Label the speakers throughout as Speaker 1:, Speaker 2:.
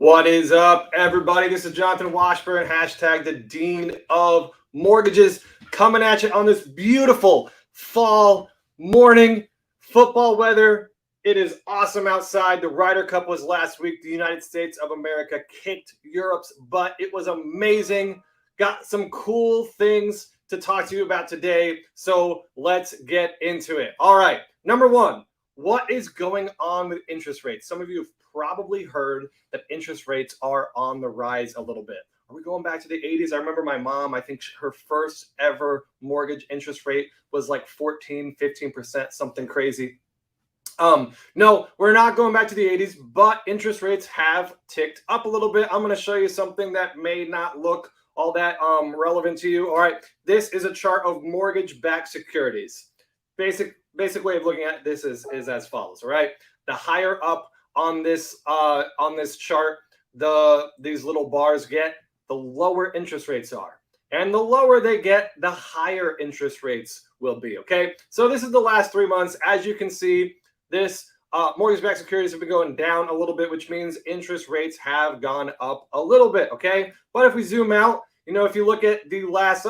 Speaker 1: What is up, everybody? This is Jonathan Washburn, hashtag the Dean of Mortgages, coming at you on this beautiful fall morning. Football weather. It is awesome outside. The Ryder Cup was last week. The United States of America kicked Europe's butt. It was amazing. Got some cool things to talk to you about today. So let's get into it. All right. Number one, what is going on with interest rates? Some of you have probably heard that interest rates are on the rise a little bit. Are we going back to the 80s? I remember my mom, I think her first ever mortgage interest rate was like 14, 15%, something crazy. No, we're not going back to the 80s, but interest rates have ticked up a little bit. I'm going to show you something that may not look all that relevant to you. All right, this is a chart of mortgage-backed securities. Basic way of looking at this is as follows. All right, the higher up on this chart these little bars get, the lower interest rates are, and the lower they get, the higher interest rates will be. Okay, so this is the last 3 months. As you can see, this mortgage-backed securities have been going down a little bit, which means interest rates have gone up a little bit. Okay, but if we zoom out, if you look at the last,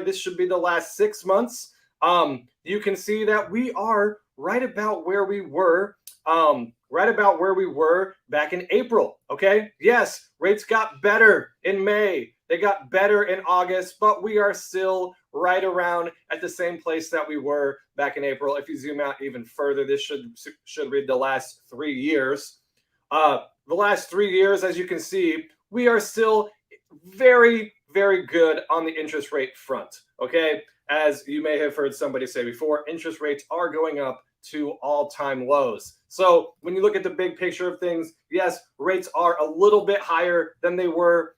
Speaker 1: this should be the last 6 months. You can see that we are right about where we were. Back in April. Okay. Yes, rates got better in May. They got better in August, but we are still right around at the same place that we were back in April. If you zoom out even further, this should read the last 3 years. The last 3 years, as you can see, we are still very, very good on the interest rate front. Okay. As you may have heard somebody say before, interest rates are going up to all-time lows. So when you look at the big picture of things, yes, rates are a little bit higher than they were,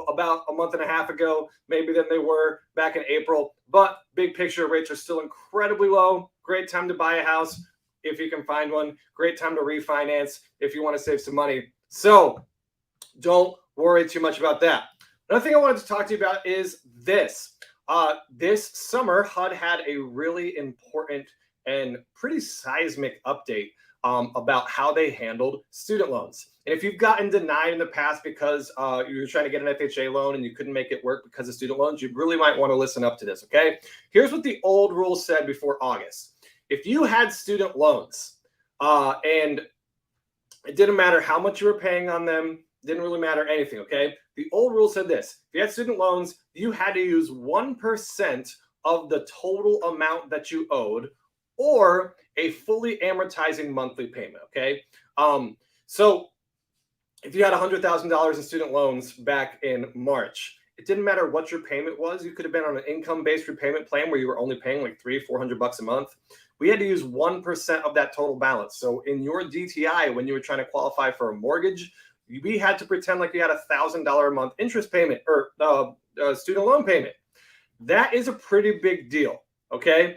Speaker 1: about a month and a half ago, maybe than they were back in April. But big picture, rates are still incredibly low. Great time to buy a house if you can find one. Great time to refinance if you want to save some money. So don't worry too much about that. Another thing I wanted to talk to you about is this. This summer, HUD had a really important and pretty seismic update about how they handled student loans. And if you've gotten denied in the past because you were trying to get an FHA loan and you couldn't make it work because of student loans, you really might want to listen up to this, okay? Here's what the old rule said before August. If you had student loans and it didn't matter how much you were paying on them, didn't really matter anything, okay? The old rule said this. If you had student loans, you had to use 1% of the total amount that you owed or a fully amortizing monthly payment, okay? So if you had $100,000 in student loans back in March, it didn't matter what your payment was. You could have been on an income-based repayment plan where you were only paying like $300-400 a month. We had to use 1% of that total balance. So in your DTI, when you were trying to qualify for a mortgage, we had to pretend like you had $1,000 a month interest payment or student loan payment. That is a pretty big deal, okay?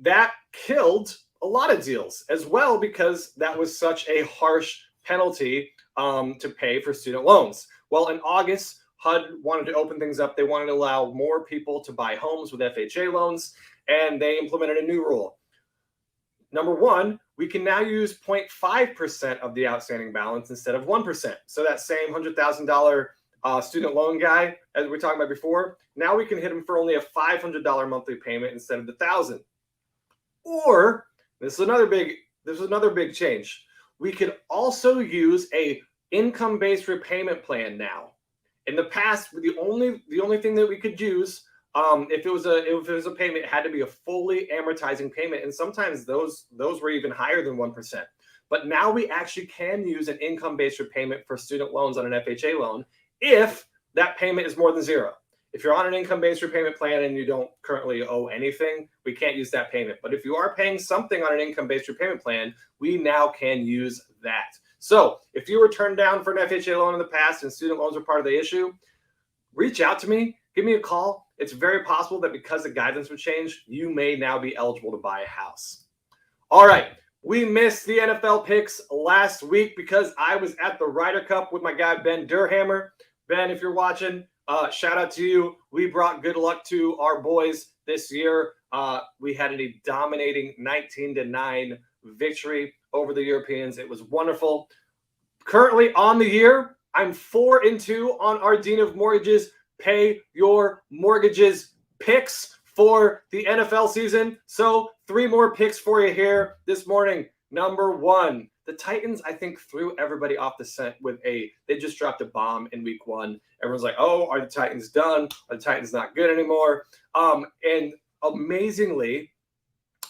Speaker 1: That killed a lot of deals as well because that was such a harsh penalty to pay for student loans. Well, in August, HUD wanted to open things up. They wanted to allow more people to buy homes with FHA loans, and they implemented a new rule. Number one, we can now use 0.5% of the outstanding balance instead of 1%. So that same $100,000 student loan guy, as we were talking about before, now we can hit him for only a $500 monthly payment instead of the $1,000. Or this is another big change. We could also use a income-based repayment plan now. In the past, the only thing that we could use if it was a payment, it had to be a fully amortizing payment, and sometimes those were even higher than 1%. But now we actually can use an income-based repayment for student loans on an FHA loan if that payment is more than zero. If you're on an income-based repayment plan and you don't currently owe anything, we can't use that payment. But if you are paying something on an income-based repayment plan, we now can use that. So if you were turned down for an FHA loan in the past and student loans were part of the issue, reach out to me, give me a call. It's very possible that because the guidance would change, you may now be eligible to buy a house. All right. We missed the NFL picks last week because I was at the Ryder Cup with my guy, Ben Durhammer. Ben, if you're watching, shout out to you. We brought good luck to our boys this year. We had a dominating 19-9 victory over the Europeans. It was wonderful. Currently on the year, I'm 4-2 on our Dean of Mortgages Pay Your Mortgages picks for the NFL season. So 3 more picks for you here this morning. Number 1, the Titans, I think, threw everybody off the scent with they just dropped a bomb in week 1. Everyone's like, oh, are the Titans done? Are the Titans not good anymore? And amazingly,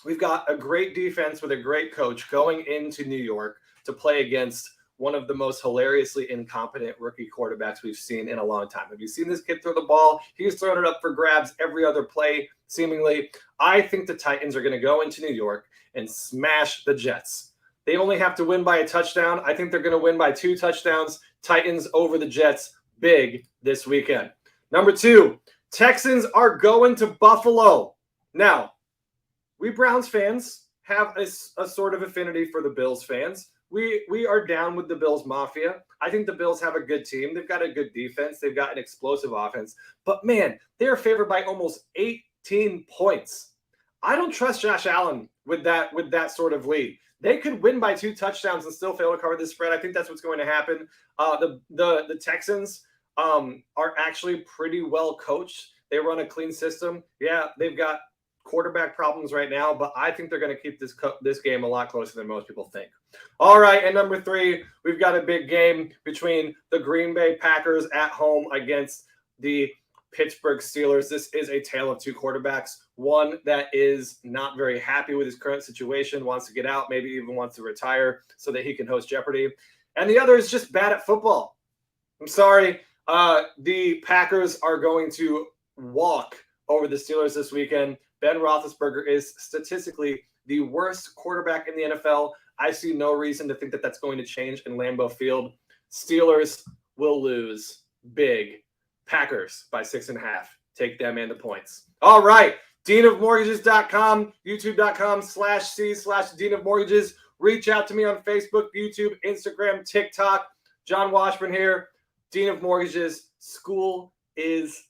Speaker 1: we've got a great defense with a great coach going into New York to play against one of the most hilariously incompetent rookie quarterbacks we've seen in a long time. Have you seen this kid throw the ball? He's throwing it up for grabs every other play, seemingly. I think the Titans are going to go into New York and smash the Jets. They only have to win by a touchdown. I think they're going to win by 2 touchdowns. Titans over the Jets big this weekend. Number 2, Texans are going to Buffalo. Now, we Browns fans have a sort of affinity for the Bills fans. We are down with the Bills Mafia. I think the Bills have a good team. They've got a good defense. They've got an explosive offense. But, man, they're favored by almost 18 points. I don't trust Josh Allen with that sort of lead. They could win by 2 touchdowns and still fail to cover the spread. I think that's what's going to happen. The Texans are actually pretty well coached. They run a clean system. Yeah, they've got quarterback problems right now, but I think they're going to keep this game a lot closer than most people think. All right, and number 3, we've got a big game between the Green Bay Packers at home against the Pittsburgh Steelers. This is a tale of 2 quarterbacks. One that is not very happy with his current situation, wants to get out, maybe even wants to retire so that he can host Jeopardy. And the other is just bad at football. I'm sorry. The Packers are going to walk over the Steelers this weekend. Ben Roethlisberger is statistically the worst quarterback in the NFL. I see no reason to think that that's going to change in Lambeau Field. Steelers will lose big. Packers by 6.5. Take them and the points. All right. DeanOfMortgages.com, YouTube.com/C/DeanOfMortgages. Reach out to me on Facebook, YouTube, Instagram, TikTok. John Washburn here. Dean of Mortgages. School is